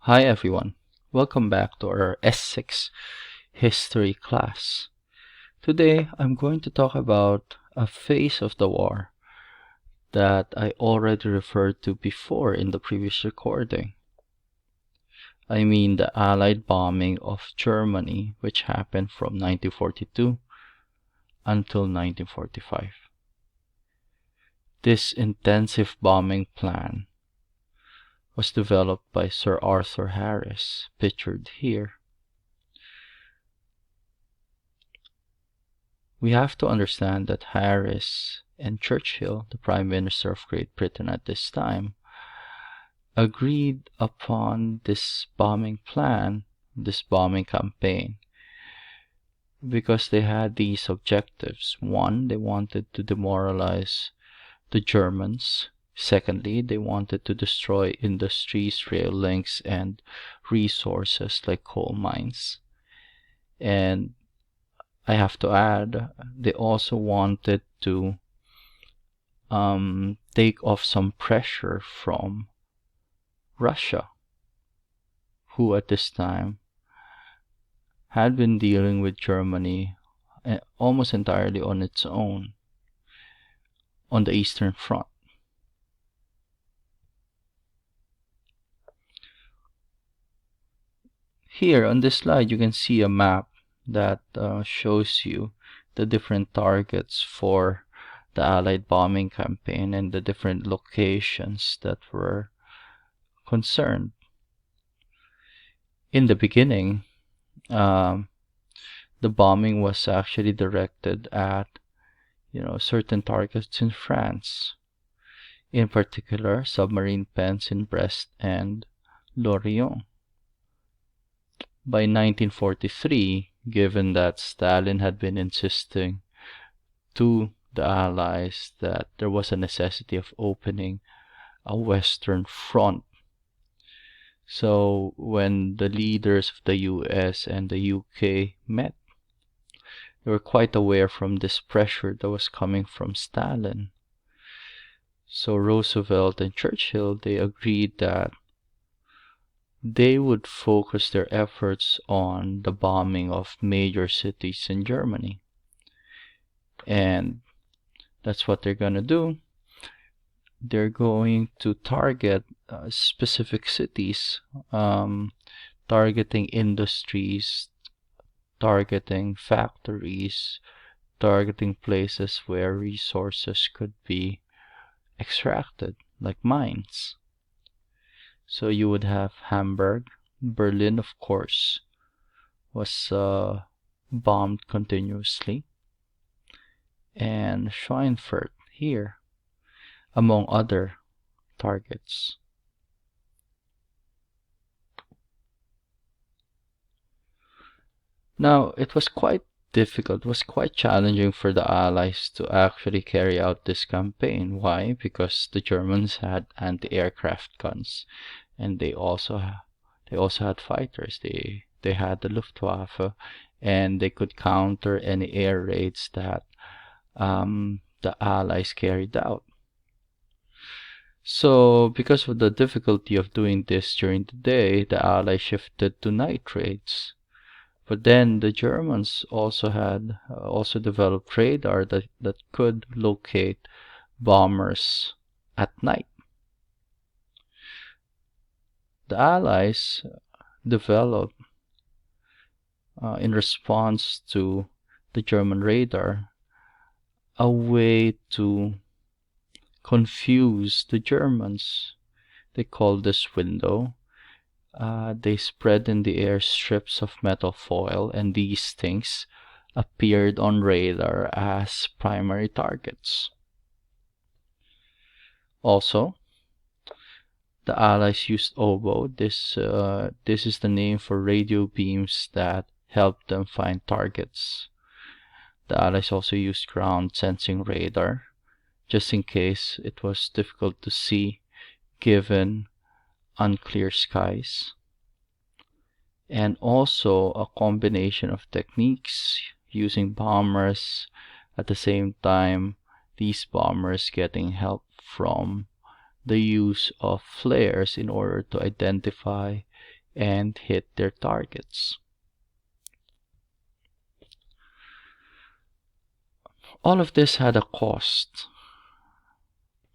Hi everyone, welcome back to our S6 history class. Today I'm going to talk about a phase of the war that I already referred to before in the previous recording. I mean the Allied bombing of Germany, which happened from 1942 until 1945. This intensive bombing plan was developed by Sir Arthur Harris, pictured here. We have to understand that Harris and Churchill, the Prime Minister of Great Britain at this time, agreed upon this bombing plan, this bombing campaign, because they had these objectives. One, they wanted to demoralize the Germans. Secondly, they wanted to destroy industries, rail links, and resources like coal mines. And I have to add, they also wanted to take off some pressure from Russia, who at this time had been dealing with Germany almost entirely on its own on the Eastern Front. Here on this slide, you can see a map that shows you the different targets for the Allied bombing campaign and the different locations that were concerned. In the beginning, the bombing was actually directed at certain targets in France, in particular submarine pens in Brest and Lorient. By 1943, given that Stalin had been insisting to the Allies that there was a necessity of opening a Western front, so when the leaders of the US and the UK met, they were quite aware from this pressure that was coming from Stalin. So Roosevelt and Churchill, they agreed that they would focus their efforts on the bombing of major cities in Germany. And that's what they're going to do. They're going to target specific cities, targeting industries, targeting factories, targeting places where resources could be extracted, like mines. So you would have Hamburg, Berlin, of course, was bombed continuously, and Schweinfurt here, among other targets. Now, it was quite difficult, it was quite challenging for the Allies to actually carry out this campaign. Why? Because the Germans had anti-aircraft guns, and they also had fighters. They had the Luftwaffe, and they could counter any air raids that the Allies carried out. So, because of the difficulty of doing this during the day, the Allies shifted to night raids. But then the Germans also had developed radar that could locate bombers at night. The Allies developed, in response to the German radar, a way to confuse the Germans. They called this window. They spread in the air strips of metal foil, and these things appeared on radar as primary targets. Also, the Allies used oboe. This is the name for radio beams that helped them find targets. The Allies also used ground sensing radar, just in case it was difficult to see given unclear skies. And also a combination of techniques using bombers, at the same time these bombers getting help from the use of flares in order to identify and hit their targets. All of this had a cost.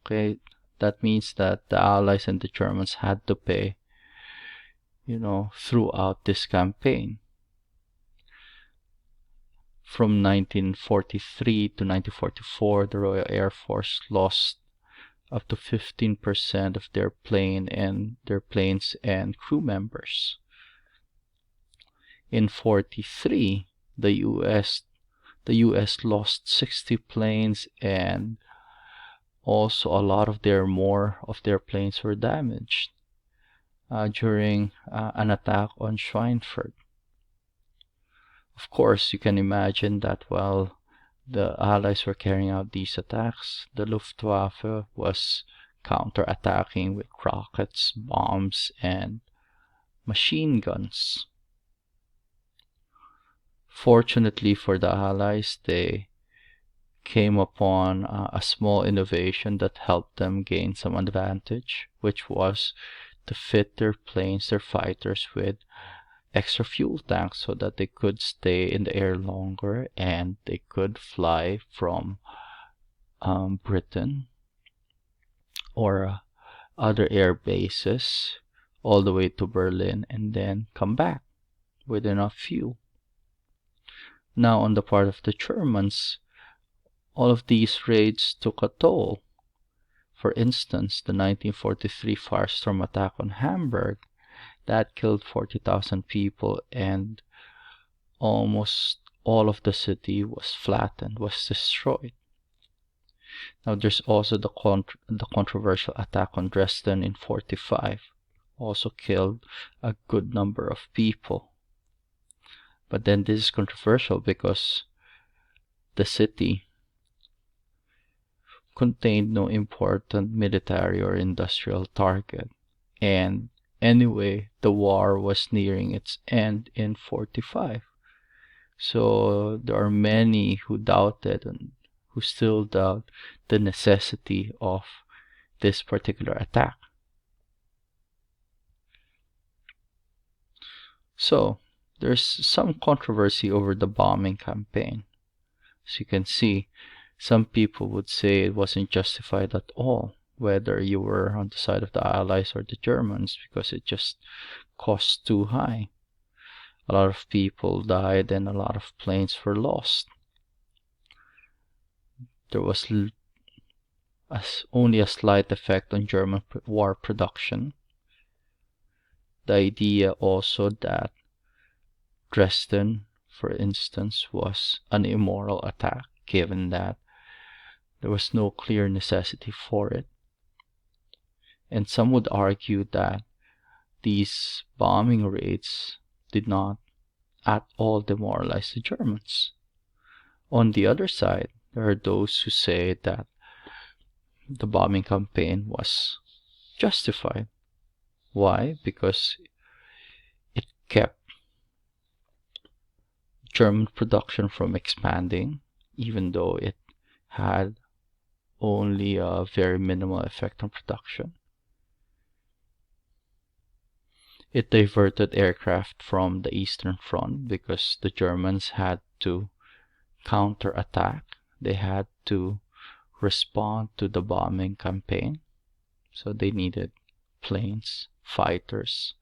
Okay, that means that the Allies and the Germans had to pay, throughout this campaign. From 1943 to 1944, the Royal Air Force lost up to 15% of their planes and crew members. In 43, the US lost 60 planes, and also a lot of more of their planes were damaged during an attack on Schweinfurt. Of course, you can imagine that while the Allies were carrying out these attacks, the Luftwaffe was counterattacking with rockets, bombs, and machine guns. Fortunately for the Allies, they came upon a small innovation that helped them gain some advantage, which was to fit their planes, their fighters, with extra fuel tanks so that they could stay in the air longer and they could fly from Britain or other air bases all the way to Berlin and then come back with enough fuel. Now, on the part of the Germans, all of these raids took a toll. For instance, the 1943 firestorm attack on Hamburg, that killed 40,000 people, and almost all of the city was flattened, was destroyed. Now there's also the controversial attack on Dresden in 45, also killed a good number of people. But then this is controversial because the city contained no important military or industrial target, and anyway, the war was nearing its end in 45. So there are many who doubted and who still doubt the necessity of this particular attack. So there's some controversy over the bombing campaign. As you can see, some people would say it wasn't justified at all, whether you were on the side of the Allies or the Germans, because it just cost too high. A lot of people died and a lot of planes were lost. There was only a slight effect on German war production. The idea also that Dresden, for instance, was an immoral attack, given that there was no clear necessity for it. And some would argue that these bombing raids did not at all demoralize the Germans. On the other side, there are those who say that the bombing campaign was justified. Why? Because it kept German production from expanding, even though it had only a very minimal effect on production. It diverted aircraft from the Eastern Front because the Germans had to counterattack. They had to respond to the bombing campaign. So they needed planes, fighters,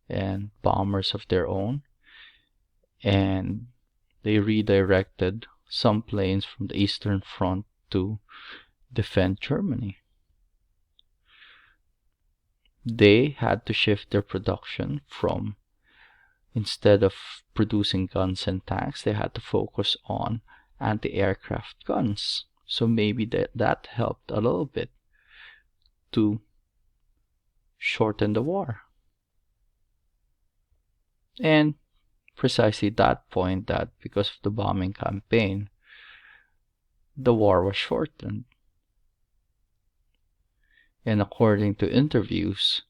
and bombers of their own. And they redirected some planes from the Eastern Front to defend Germany. They had to shift their production from, instead of producing guns and tanks, they had to focus on anti-aircraft guns. So maybe that helped a little bit to shorten the war. And precisely that point, that because of the bombing campaign, the war was shortened. And according to interviews,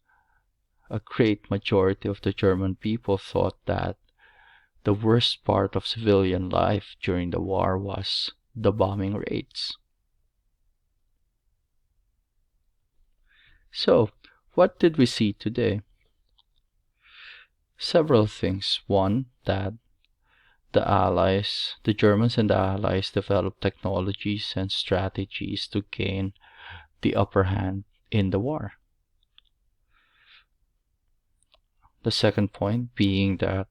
a great majority of the German people thought that the worst part of civilian life during the war was the bombing raids. So, what did we see today? Several things. One, that the Germans and the Allies developed technologies and strategies to gain the upper hand in the war. The second point being that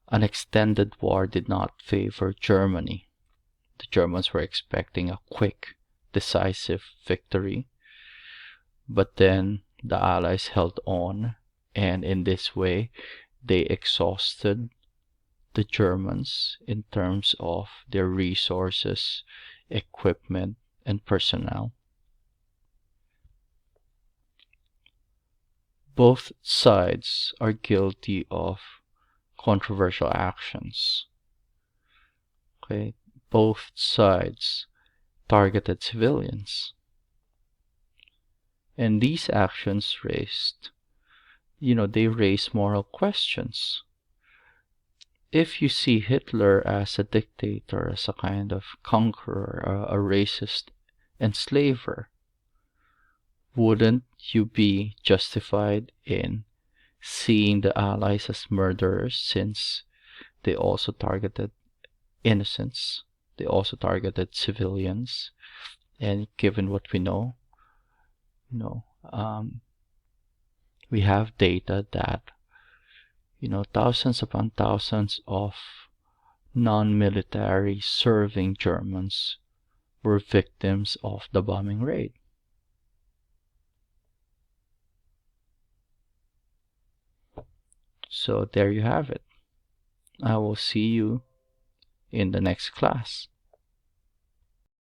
an extended war did not favor Germany. The Germans were expecting a quick, decisive victory, but then the Allies held on, and in this way, they exhausted the Germans in terms of their resources, equipment, and personnel. Both sides are guilty of controversial actions. Okay, both sides targeted civilians. And these actions they raise moral questions. If you see Hitler as a dictator, as a kind of conqueror, a racist enslaver, wouldn't you be justified in seeing the Allies as murderers, since they also targeted innocents, they also targeted civilians, and given what we know, we have data that thousands upon thousands of non-military serving Germans were victims of the bombing raid. So there you have it. I will see you in the next class.